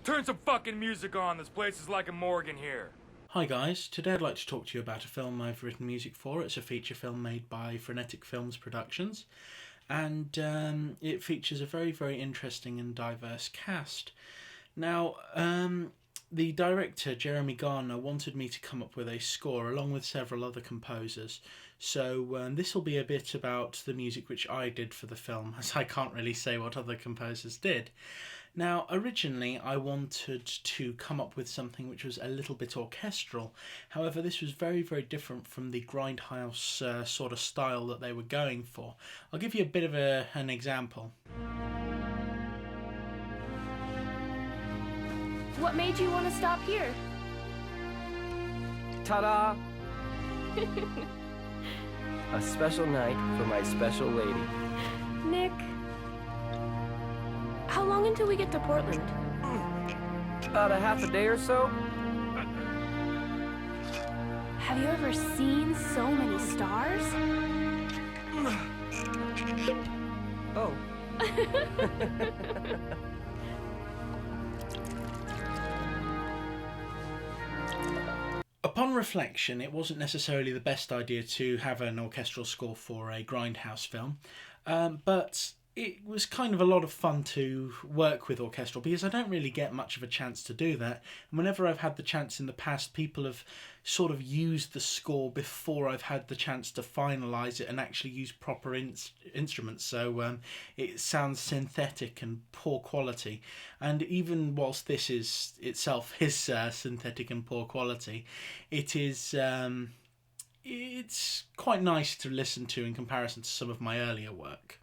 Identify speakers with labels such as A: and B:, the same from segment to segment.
A: Turn some fucking music on. This place is like a morgue in here.
B: Hi guys, today I'd like to talk to you about a film I've written music for. It's a feature film made by Frenetic Films Productions, and it features a very, very interesting and diverse cast. Now, the director, Jeremy Garner, wanted me to come up with a score along with several other composers. So this will be a bit about the music which I did for the film, as I can't really say what other composers did. Now, originally I wanted to come up with something which was a little bit orchestral. However, this was very, very different from the grindhouse sort of style that they were going for. I'll give you a bit of an example.
C: What made you want to stop here?
D: Ta-da! A special night for my special lady.
C: Nick, how long until we get to Portland?
D: About a half a day or so.
C: Have you ever seen so many stars?
D: Oh.
B: Upon reflection, it wasn't necessarily the best idea to have an orchestral score for a grindhouse film, but it was kind of a lot of fun to work with orchestral because I don't really get much of a chance to do that. And whenever I've had the chance in the past, people have sort of used the score before I've had the chance to finalise it and actually use proper instruments. So it sounds synthetic and poor quality. And even whilst this is itself is synthetic and poor quality, it is it's quite nice to listen to in comparison to some of my earlier work.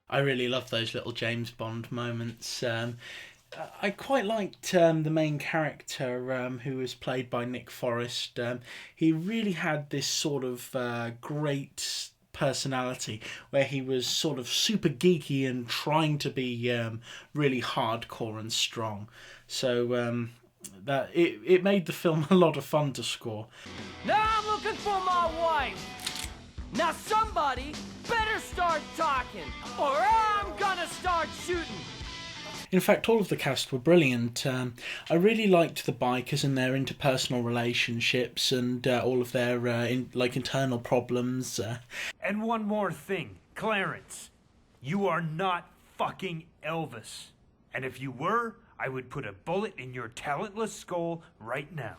B: I really love those little James Bond moments. I quite liked the main character who was played by Nick Forrest. He really had this sort of great personality where he was sort of super geeky and trying to be really hardcore and strong. So that it made the film a lot of fun to score.
D: Now I'm looking for my wife. Now somebody better start talking, or I'm gonna start shooting.
B: In fact, all of the cast were brilliant. I really liked the bikers and their interpersonal relationships and all of their internal problems.
E: And one more thing, Clarence, you are not fucking Elvis. And if you were, I would put a bullet in your talentless skull right now.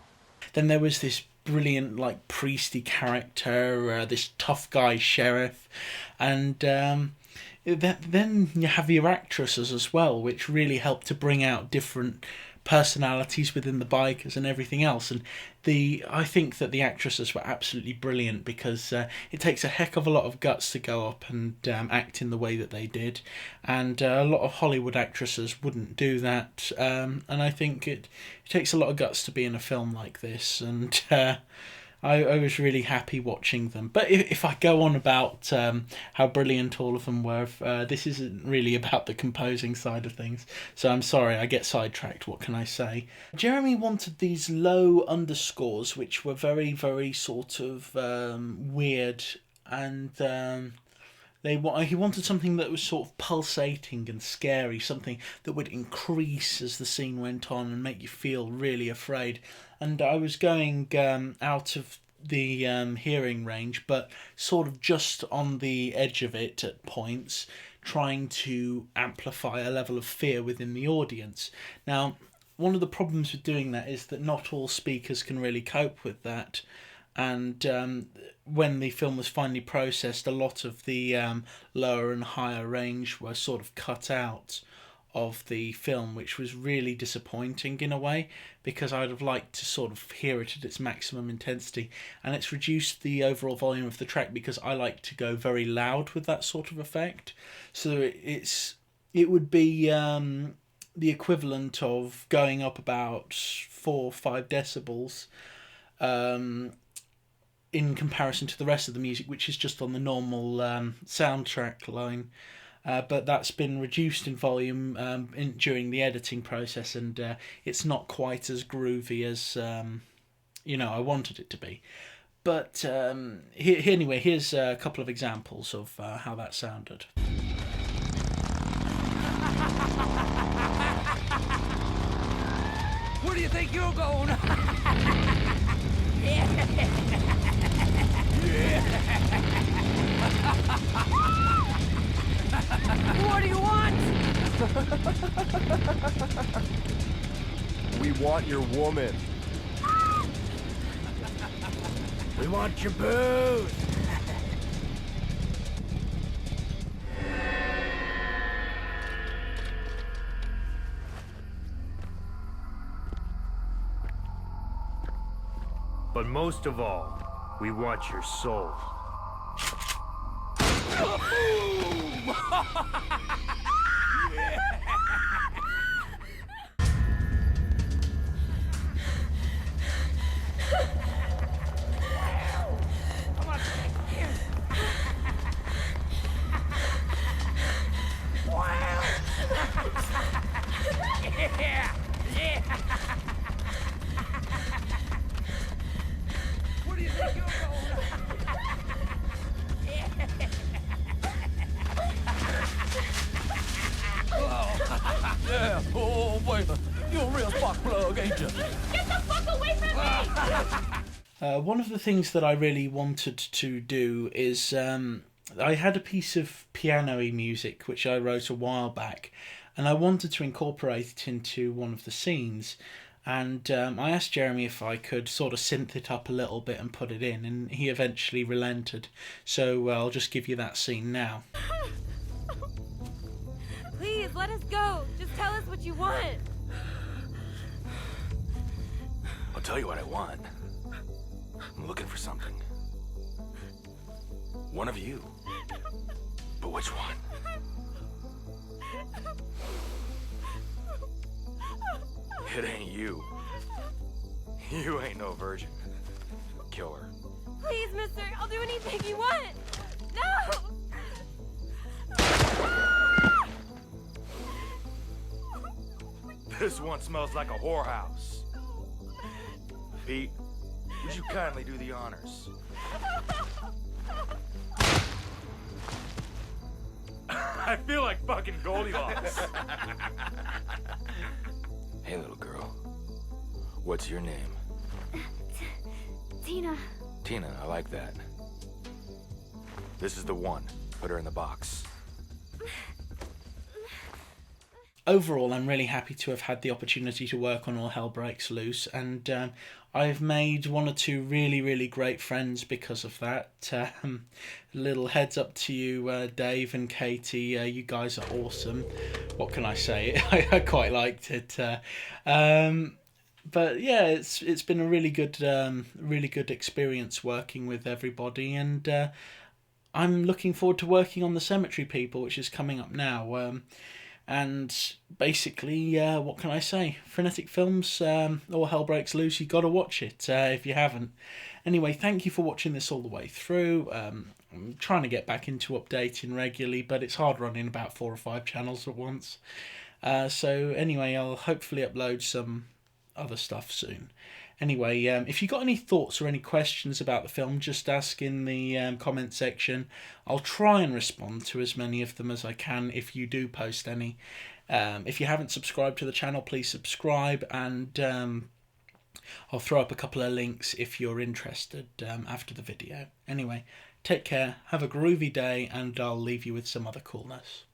B: Then there was this brilliant, priesty character, this tough guy sheriff, and then you have your actresses as well, which really helped to bring out different personalities within the bikers and everything else. And I think that the actresses were absolutely brilliant because it takes a heck of a lot of guts to go up and act in the way that they did, and a lot of Hollywood actresses wouldn't do that. And I think it takes a lot of guts to be in a film like this, and I was really happy watching them. But if I go on about how brilliant all of them were, this isn't really about the composing side of things. So I'm sorry, I get sidetracked. What can I say? Jeremy wanted these low underscores, which were very, very sort of weird, and he wanted something that was sort of pulsating and scary, something that would increase as the scene went on and make you feel really afraid. And I was going out of the hearing range, but sort of just on the edge of it at points, trying to amplify a level of fear within the audience. Now, one of the problems with doing that is that not all speakers can really cope with that. And when the film was finally processed, a lot of the lower and higher range were sort of cut out of the film, which was really disappointing in a way, because I'd have liked to sort of hear it at its maximum intensity. And it's reduced the overall volume of the track because I like to go very loud with that sort of effect. So it would be the equivalent of going up about 4 or 5 decibels in comparison to the rest of the music, which is just on the normal soundtrack line. But that's been reduced in volume during the editing process, and it's not quite as groovy as I wanted it to be. But anyway, here's a couple of examples of how that sounded.
D: Where do you think you're going? What do you want?
F: We want your woman.
D: We want your booze.
E: But most of all, we want your soul.
D: Where do you think you're going?
G: Yeah, oh baby, you're a real spark plug, ain't you?
C: Get the fuck away from me!
B: One of the things that I really wanted to do is I had a piece of piano-y music which I wrote a while back, and I wanted to incorporate it into one of the scenes. And I asked Jeremy if I could sort of synth it up a little bit and put it in, and he eventually relented. So I'll just give you that scene now.
C: Please, let us go. Just tell us what you want.
A: I'll tell you what I want. I'm looking for something. One of you. But which one? It ain't you. You ain't no virgin. Killer.
C: Please, mister, I'll do anything you want. No!
A: This one smells like a whorehouse. Pete, would you kindly do the honors? I feel like fucking Goldilocks. Hey, little girl. What's your name?
C: Tina.
A: Tina, I like that. This is the one. Put her in the box.
B: Overall, I'm really happy to have had the opportunity to work on All Hell Breaks Loose, and I've made one or two really, really great friends because of that. Little heads up to you, Dave and Katie. You guys are awesome. What can I say? I quite liked it. But yeah, it's been a really good experience working with everybody, and I'm looking forward to working on the Cemetery People, which is coming up now. And basically, what can I say? Frenetic Films, All Hell Breaks Loose, you got to watch it if you haven't. Anyway, thank you for watching this all the way through. I'm trying to get back into updating regularly, but it's hard running about 4 or 5 channels at once. So anyway, I'll hopefully upload some other stuff soon. Anyway, if you got any thoughts or any questions about the film, just ask in the comment section. I'll try and respond to as many of them as I can if you do post any. If you haven't subscribed to the channel, please subscribe, and I'll throw up a couple of links if you're interested after the video. Anyway, take care, have a groovy day, and I'll leave you with some other coolness.